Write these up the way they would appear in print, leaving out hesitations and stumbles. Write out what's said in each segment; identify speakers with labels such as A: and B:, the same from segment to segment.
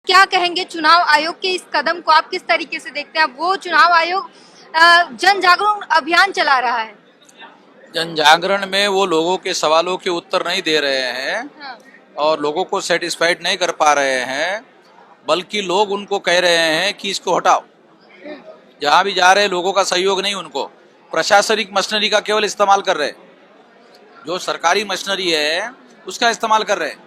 A: क्या कहेंगे चुनाव आयोग के इस कदम को, आप किस तरीके से देखते हैं? वो चुनाव आयोग जन जागरण अभियान चला रहा है।
B: जन जागरण में वो लोगों के सवालों के उत्तर नहीं दे रहे हैं
A: हाँ।
B: और लोगों को सेटिस्फाइड नहीं कर पा रहे हैं, बल्कि लोग उनको कह रहे हैं कि इसको हटाओ। जहां भी जा रहे लोगों का सहयोग नहीं, उनको प्रशासनिक मशीनरी का केवल इस्तेमाल कर रहे हैं। जो सरकारी मशीनरी है उसका इस्तेमाल कर रहे हैं।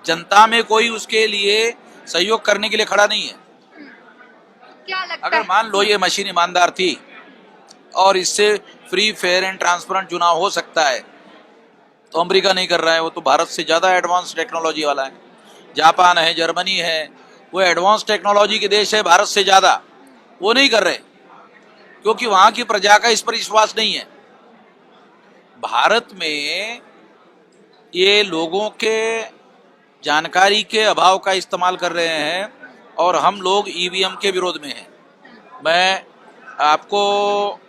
B: जनता में कोई उसके लिए सहयोग करने के लिए खड़ा नहीं है।
A: क्या लगता
B: अगर
A: है?
B: मान लो ये मशीन ईमानदार थी और इससे फ्री फेयर एंड ट्रांसपेरेंट चुनाव हो सकता है, तो अमेरिका नहीं कर रहा है। वो तो भारत से ज्यादा एडवांस टेक्नोलॉजी वाला है। जापान है, जर्मनी है, वो एडवांस टेक्नोलॉजी के देश है भारत से ज्यादा। वो नहीं कर रहे क्योंकि वहां की प्रजा का इस पर विश्वास नहीं है। भारत में ये लोगों के जानकारी के अभाव का इस्तेमाल कर रहे हैं और हम लोग ईवीएम के विरोध में हैं। मैं आपको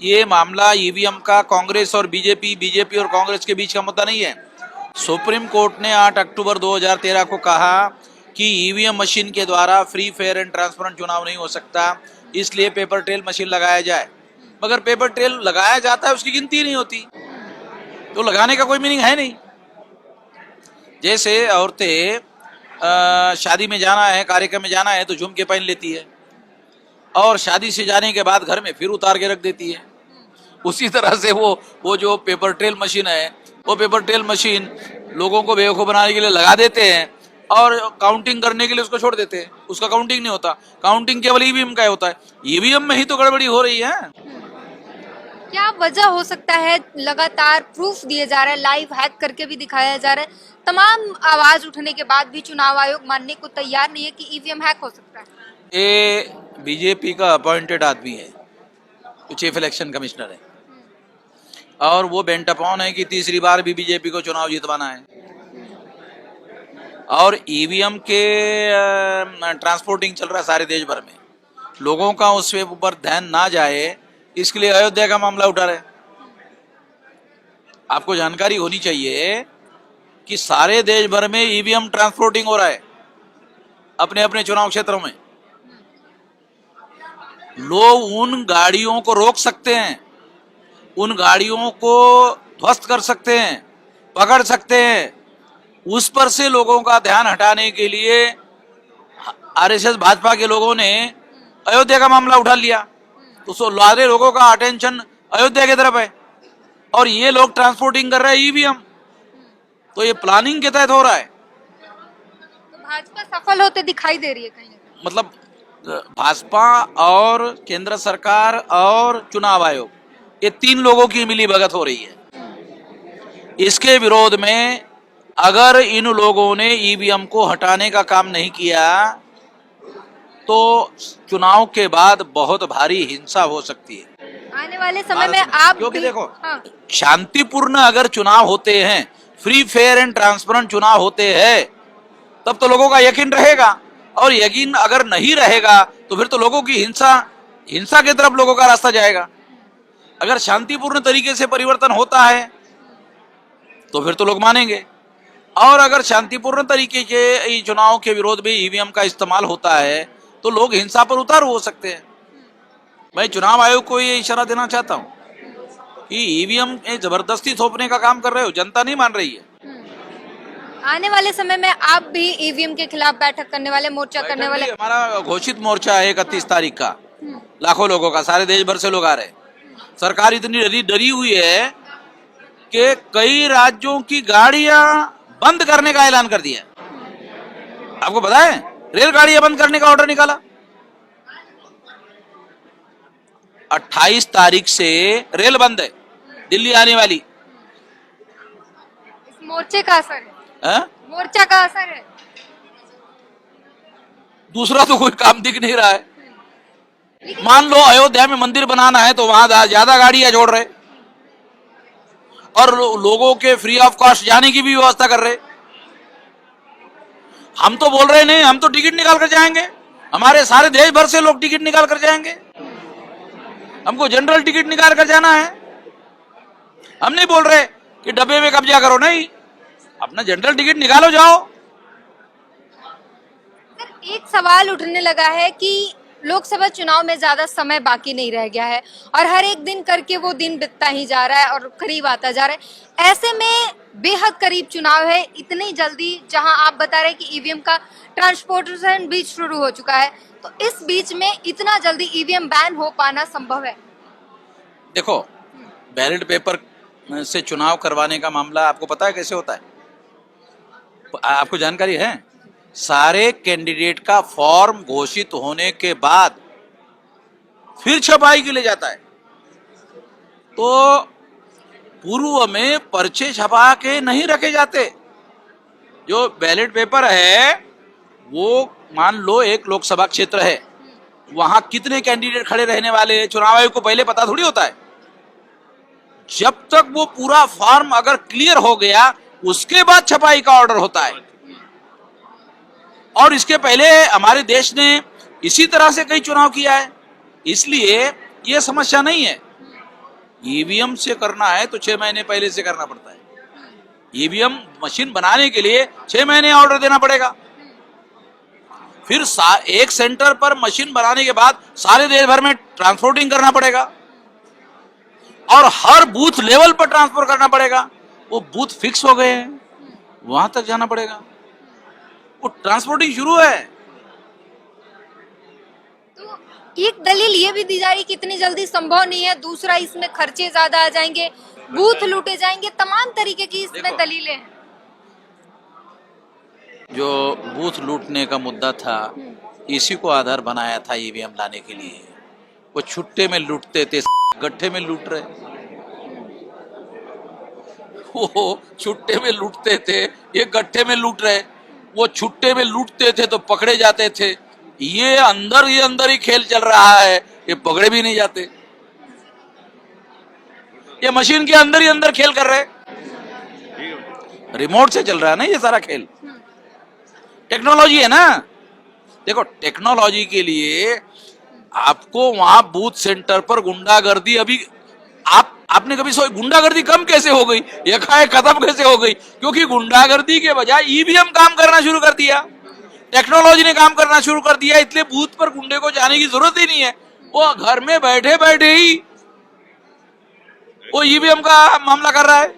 B: ये मामला ईवीएम का कांग्रेस और बीजेपी और कांग्रेस के बीच का मुद्दा नहीं है। सुप्रीम कोर्ट ने 8 अक्टूबर 2013 को कहा कि ईवीएम मशीन के द्वारा फ्री फेयर एंड ट्रांसपेरेंट चुनाव नहीं हो सकता, इसलिए पेपर ट्रेल मशीन लगाया जाए। मगर पेपर ट्रेल लगाया जाता है, उसकी गिनती नहीं होती, तो लगाने का कोई मीनिंग है नहीं। जैसे औरतें शादी में जाना है, कार्यक्रम में जाना है तो झुमके पहन लेती है और शादी से जाने के बाद घर में फिर उतार के रख देती है। उसी तरह से वो जो पेपर ट्रेल मशीन है, वो पेपर ट्रेल मशीन लोगों को बेवकूफ बनाने के लिए लगा देते हैं और काउंटिंग करने के लिए उसको छोड़ देते हैं। उसका काउंटिंग नहीं होता, काउंटिंग केवल ईवीएम का होता है। ईवीएम में ही तो गड़बड़ी हो रही है।
A: क्या वजह हो सकता है? लगातार प्रूफ दिए जा रहे हैं, लाइव हैक करके भी दिखाया जा रहा है, तमाम आवाज उठने के बाद भी चुनाव आयोग मानने को तैयार नहीं है कि ईवीएम हैक हो सकता है।
B: ये बीजेपी का अपॉइंटेड आदमी है, जो चीफ इलेक्शन कमिश्नर है, और वो बेंट अपॉन है कि तीसरी बार भी बीजेपी को चुनाव जितवाना है। और ईवीएम के ट्रांसपोर्टिंग चल रहा है सारे देश भर में, लोगों का उस ऊपर ध्यान ना जाए, इसके लिए अयोध्या का मामला उठा रहे। आपको जानकारी होनी चाहिए कि सारे देश भर में ईवीएम ट्रांसपोर्टिंग हो रहा है अपने अपने चुनाव क्षेत्रों में। लोग उन गाड़ियों को रोक सकते हैं, उन गाड़ियों को ध्वस्त कर सकते हैं, पकड़ सकते हैं। उस पर से लोगों का ध्यान हटाने के लिए आरएसएस भाजपा के लोगों ने अयोध्या का मामला उठा लिया, तो सारे लोगों का अटेंशन अयोध्या की तरफ है और ये लोग ट्रांसपोर्टिंग कर रहे हैं ईवीएम। तो ये प्लानिंग के तहत हो रहा है।
A: तो भाजपा सफल होते दिखाई दे रही है कहीं ना कहीं।
B: मतलब भाजपा और केंद्र सरकार और चुनाव आयोग, ये तीन लोगों की मिली भगत हो रही है। इसके विरोध में अगर इन लोगों ने ईवीएम को हटाने का काम नहीं किया तो चुनाव के बाद बहुत भारी हिंसा हो सकती है
A: आने वाले समय में। आप
B: क्योंकि देखो,
A: हाँ।
B: शांतिपूर्ण अगर चुनाव होते हैं, फ्री फेयर एंड ट्रांसपेरेंट चुनाव होते हैं, तब तो लोगों का यकीन रहेगा। और यकीन अगर नहीं रहेगा तो फिर तो लोगों की हिंसा की तरफ लोगों का रास्ता जाएगा। अगर शांतिपूर्ण तरीके से परिवर्तन होता है तो फिर तो लोग मानेंगे, और अगर शांतिपूर्ण तरीके के चुनाव के विरोध में ईवीएम का इस्तेमाल होता है तो लोग हिंसा पर उतारू हो सकते हैं। मैं चुनाव आयोग को ये इशारा देना चाहता हूं कि ईवीएम जबरदस्ती थोपने का काम कर रहे हो, जनता नहीं मान रही है।
A: आने वाले समय में आप भी ईवीएम के खिलाफ बैठक करने वाले, मोर्चा करने वाले?
B: हमारा घोषित मोर्चा है 31 तारीख का, लाखों लोगों का, सारे देश भर से लोग आ रहे हैं। सरकार इतनी डरी हुई है कि कई राज्यों की गाड़ियां बंद करने का ऐलान कर दिया। आपको पता है, रेलगाड़ियां बंद करने का ऑर्डर निकाला। 28 तारीख से रेल बंद है दिल्ली आने वाली।
A: इस मोर्चे का असर है? मोर्चा का असर है।
B: दूसरा तो कोई काम दिख नहीं रहा है। मान लो अयोध्या में मंदिर बनाना है तो वहां ज्यादा गाड़ियां जोड़ रहे और लोगों के फ्री ऑफ कॉस्ट जाने की भी व्यवस्था कर रहे। हम तो बोल रहे नहीं, हम तो टिकट निकाल कर जाएंगे, हमारे सारे देश भर से लोग टिकट निकाल कर जाएंगे। हमको जनरल टिकट निकाल कर जाना है। हम नहीं बोल रहे कि डब्बे में कब्जा करो, नहीं, अपना जनरल टिकट निकालो, जाओ।
A: एक सवाल उठने लगा है कि लोकसभा चुनाव में ज्यादा समय बाकी नहीं रह गया है और हर एक दिन करके वो दिन बीतता ही जा रहा है और करीब आता जा रहा है। ऐसे में बेहद करीब चुनाव है, इतनी जल्दी, जहां आप बता रहे हैं कि ईवीएम का ट्रांसपोर्टेशन भी शुरू हो चुका है, तो इस बीच में इतना जल्दी ईवीएम बैन हो पाना संभव है?
B: देखो, बैलेट पेपर से चुनाव करवाने का मामला आपको पता है कैसे होता है? आपको जानकारी है? सारे कैंडिडेट का फॉर्म घोषित होने के बाद फिर छपाई के लिए जाता है। तो पूर्व में पर्चे छपा के नहीं रखे जाते। जो बैलेट पेपर है वो मान लो एक लोकसभा क्षेत्र है, वहां कितने कैंडिडेट खड़े रहने वाले हैं चुनाव आयोग को पहले पता थोड़ी होता है। जब तक वो पूरा फॉर्म अगर क्लियर हो गया उसके बाद छपाई का ऑर्डर होता है। और इसके पहले हमारे देश ने इसी तरह से कई चुनाव किया है, इसलिए ये समस्या नहीं है। ईवीएम से करना है तो 6 महीने पहले से करना पड़ता है। ईवीएम मशीन बनाने के लिए 6 महीने ऑर्डर देना पड़ेगा। फिर एक सेंटर पर मशीन बनाने के बाद सारे देश भर में ट्रांसपोर्टिंग करना पड़ेगा और हर बूथ लेवल पर ट्रांसफर करना पड़ेगा। वो बूथ फिक्स हो गए हैं, वहां तक जाना पड़ेगा। वो ट्रांसपोर्टिंग शुरू है।
A: तो एक दलील ये भी दी जा रही कि इतनी जल्दी संभव नहीं है, दूसरा इसमें खर्चे ज्यादा आ जाएंगे, बूथ लूटे जाएंगे, तमाम तरीके की इसमें दलीलें हैं।
B: जो बूथ लूटने का मुद्दा था इसी को आधार बनाया था ईवीएम लाने के लिए। वो छुट्टे में लूटते थे, गट्ठे में लूट रहे। वो छुट्टे में लूटते थे, ये गट्ठे में लूट रहे। वो छुट्टे में लूटते थे तो पकड़े जाते थे, ये अंदर ही खेल चल रहा है, ये पकड़े भी नहीं जाते। ये मशीन के अंदर ही अंदर खेल कर रहे, रिमोट से चल रहा है ना ये सारा खेल। टेक्नोलॉजी है ना। देखो, टेक्नोलॉजी के लिए आपको वहां बूथ सेंटर पर गुंडागर्दी, अभी आपने कभी सोची गुंडागर्दी कम कैसे हो गई, एकाएक खत्म कैसे हो गई? क्योंकि गुंडागर्दी के बजाय ईवीएम काम करना शुरू कर दिया, टेक्नोलॉजी ने काम करना शुरू कर दिया। इसलिए बूथ पर गुंडे को जाने की जरूरत ही नहीं है। वो घर में बैठे बैठे ही वो ईवीएम का मामला कर रहा है।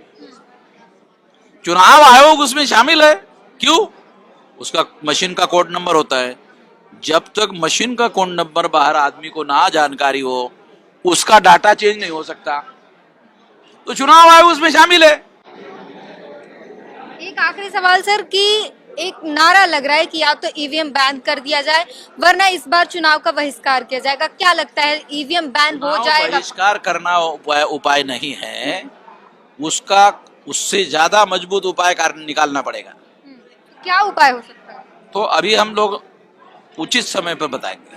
B: चुनाव आयोग उसमें शामिल है। क्यों? उसका मशीन का कोड नंबर होता है। जब तक मशीन का कोड नंबर बाहर आदमी को ना जानकारी हो उसका डाटा चेंज नहीं हो सकता। तो चुनाव आयोग उसमें शामिल है।
A: एक आखिरी सवाल सर, कि एक नारा लग रहा है कि या तो ईवीएम बैन कर दिया जाए वरना इस बार चुनाव का बहिष्कार किया जाएगा। क्या लगता है, ईवीएम बैन हो जाएगा?
B: बहिष्कार करना उपाय नहीं है, उससे ज्यादा मजबूत उपाय निकालना पड़ेगा।
A: क्या उपाय हो सकता है?
B: तो अभी हम लोग उचित समय पर बताएंगे।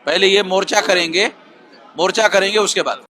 B: पहले ये मोर्चा करेंगे उसके बाद